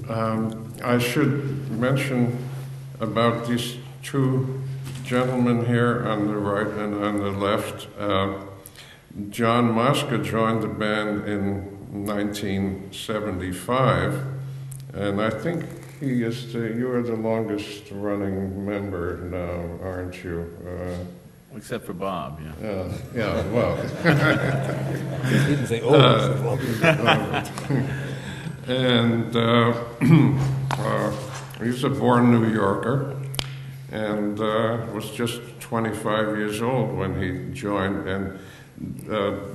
I should mention about these two gentlemen here on the right and on the left. John Mosca joined the band in 1975, and I think you are the longest running member now, aren't you? Except for Bob, yeah. Yeah, well. He didn't say, And he's a born New Yorker, and was just 25 years old when he joined. And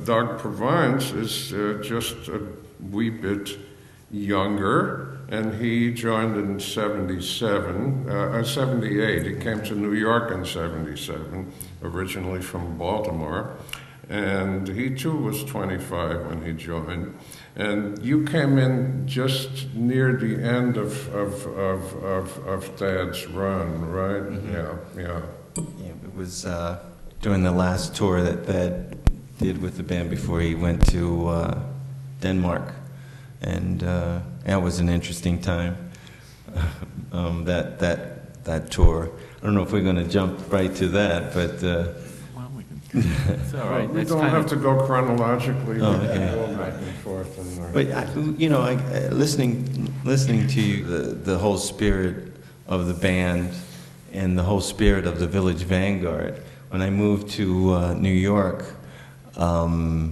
Doug Purviance is just a wee bit younger, and he joined in 78. He came to New York in 77, originally from Baltimore. And he too was 25 when he joined. And you came in just near the end of Thad's run, right? Mm-hmm. Yeah. It was during the last tour that Thad did with the band before he went to Denmark. And that was an interesting time, that tour. I don't know if we're going to jump right to that, but... It's all right. We don't have to go chronologically. Oh, okay. Go back and forth. But listening to you, the whole spirit of the band and the whole spirit of the Village Vanguard. When I moved to New York, all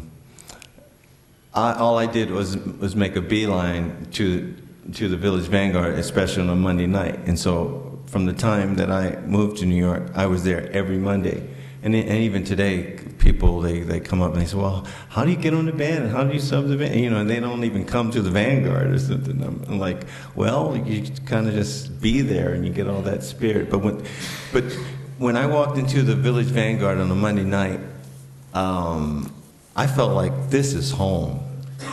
I did was make a beeline to the Village Vanguard, especially on a Monday night. And so, from the time that I moved to New York, I was there every Monday. And even today, people, they come up and they say, well, how do you get on the band and how do you sub the band? And they don't even come to the Vanguard or something. I'm like, well, you kind of just be there and you get all that spirit. But when I walked into the Village Vanguard on a Monday night, I felt like this is home.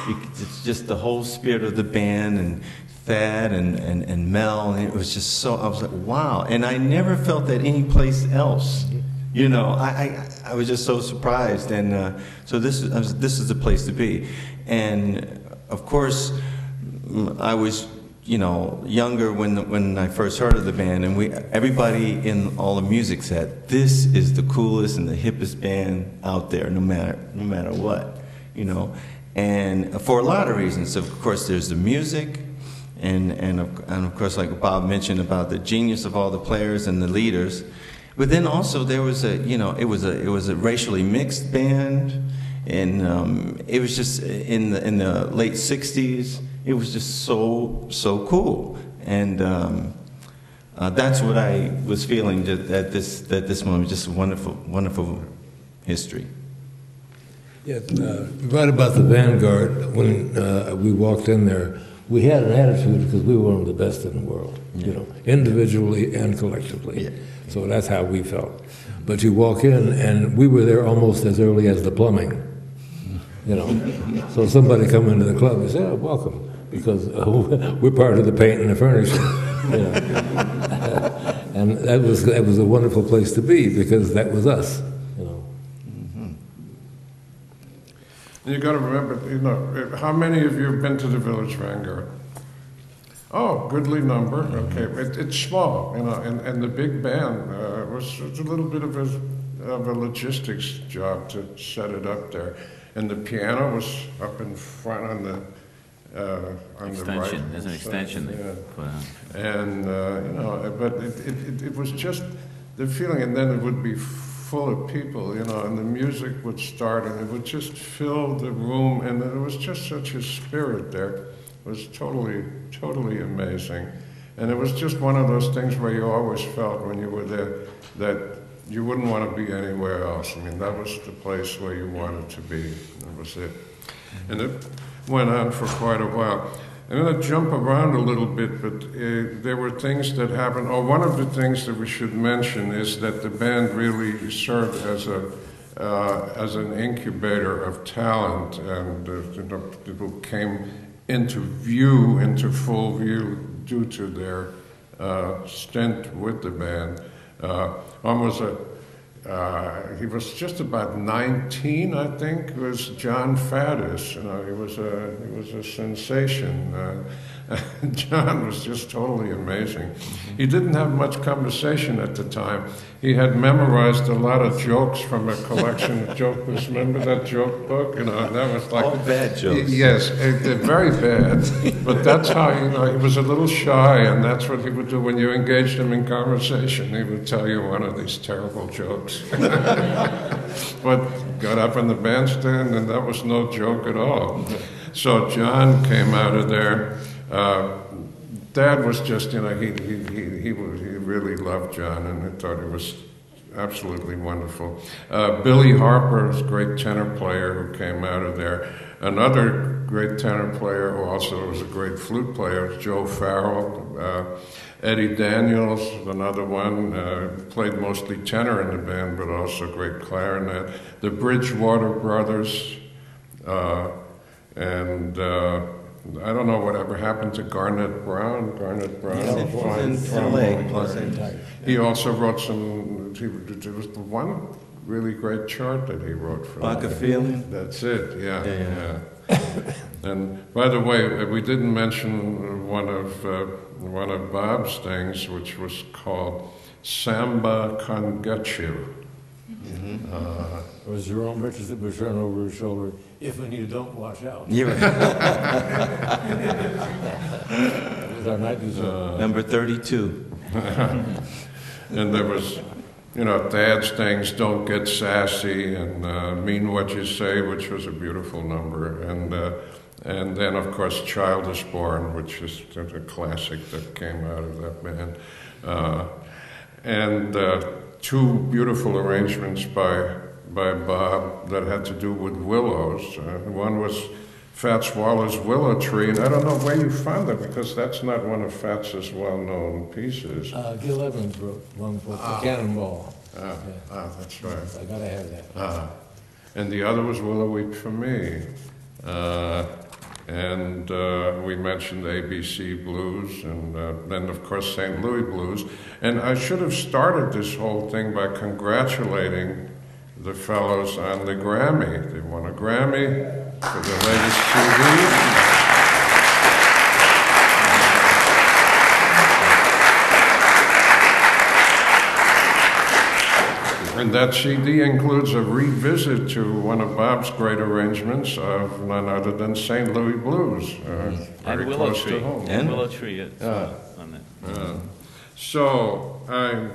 It's just the whole spirit of the band and Thad and Mel, and it was just so, I was like, wow. And I never felt that any place else. I was just so surprised, and so this is the place to be. And of course, I was younger when I first heard of the band, and everybody in all the music said this is the coolest and the hippest band out there, no matter what, And for a lot of reasons, of course, there's the music. And of course, like Bob mentioned about the genius of all the players and the leaders, but then also there was it was a racially mixed band, and it was just in the late '60s. It was just so cool, and that's what I was feeling at this moment. Just wonderful history. Yeah, right about the Vanguard. When we walked in there, we had an attitude because we were one of the best in the world, individually and collectively. Yeah. So that's how we felt. But you walk in, and we were there almost as early as the plumbing, So somebody come into the club and say, "Oh, welcome," because we're part of the paint and the furnishing, And that was a wonderful place to be because that was us, You got to remember, how many of you have been to the Village Vanguard? Oh, goodly number. Okay, it's small, and the big band was a little bit of a logistics job to set it up there, and the piano was up in front on the extension. Right. There's an extension there. And but it was just the feeling, and then it would be full of people, and the music would start, and it would just fill the room, and there was just such a spirit there. It was totally amazing. And it was just one of those things where you always felt when you were there that you wouldn't want to be anywhere else. I mean, that was the place where you wanted to be. That was it. And it went on for quite a while. I'm going to jump around a little bit, but there were things that happened. One of the things that we should mention is that the band really served as an incubator of talent, and people came into full view due to their stint with the band. One was he was just about 19, I think, was John Faddis. You know, he was a sensation. John was just totally amazing. He didn't have much conversation at the time. He had memorized a lot of jokes from a collection of joke books. Remember that joke book? You know, that was like all bad jokes. Yes, they're very bad. But that's how, you know, he was a little shy, and that's what he would do when you engaged him in conversation. He would tell you one of these terrible jokes. But got up in the bandstand, and that was no joke at all. So John came out of there. Dad was just, you know, he really loved John, and he thought he was absolutely wonderful. Billy Harper was a great tenor player who came out of there. Another great tenor player who also was a great flute player was Joe Farrell. Eddie Daniels, another one, played mostly tenor in the band, but also great clarinet. The Bridgewater Brothers, and I don't know whatever happened to Garnet Brown. Garnet Brown, he also wrote some. There was one really great chart that he wrote for. Like a Feeling. That's it. Yeah. And by the way, we didn't mention one of Bob's things, which was called Samba con Getchu. It was Jerome Richardson was turned over his shoulder. If and you don't watch out. Yeah. It was our night Number 32. And there was, you know, Dad's things, Don't Get Sassy, and Mean What You Say, which was a beautiful number. And then, of course, Child is Born, which is a classic that came out of that band. And two beautiful arrangements by Bob that had to do with willows. One was Fats Waller's Willow Tree, and I don't know where you found it, because that's not one of Fats's well-known pieces. Gil Evans wrote one for Cannonball. That's right. I gotta have that. And the other was Willow Weep for Me. And we mentioned ABC Blues, and then, of course, St. Louis Blues. And I should have started this whole thing by congratulating the fellows on the Grammy. They won a Grammy for the latest CD. And that CD includes a revisit to one of Bob's great arrangements of none other than St. Louis Blues, very Willow close Tree. to home. And Willow Tree on that. So I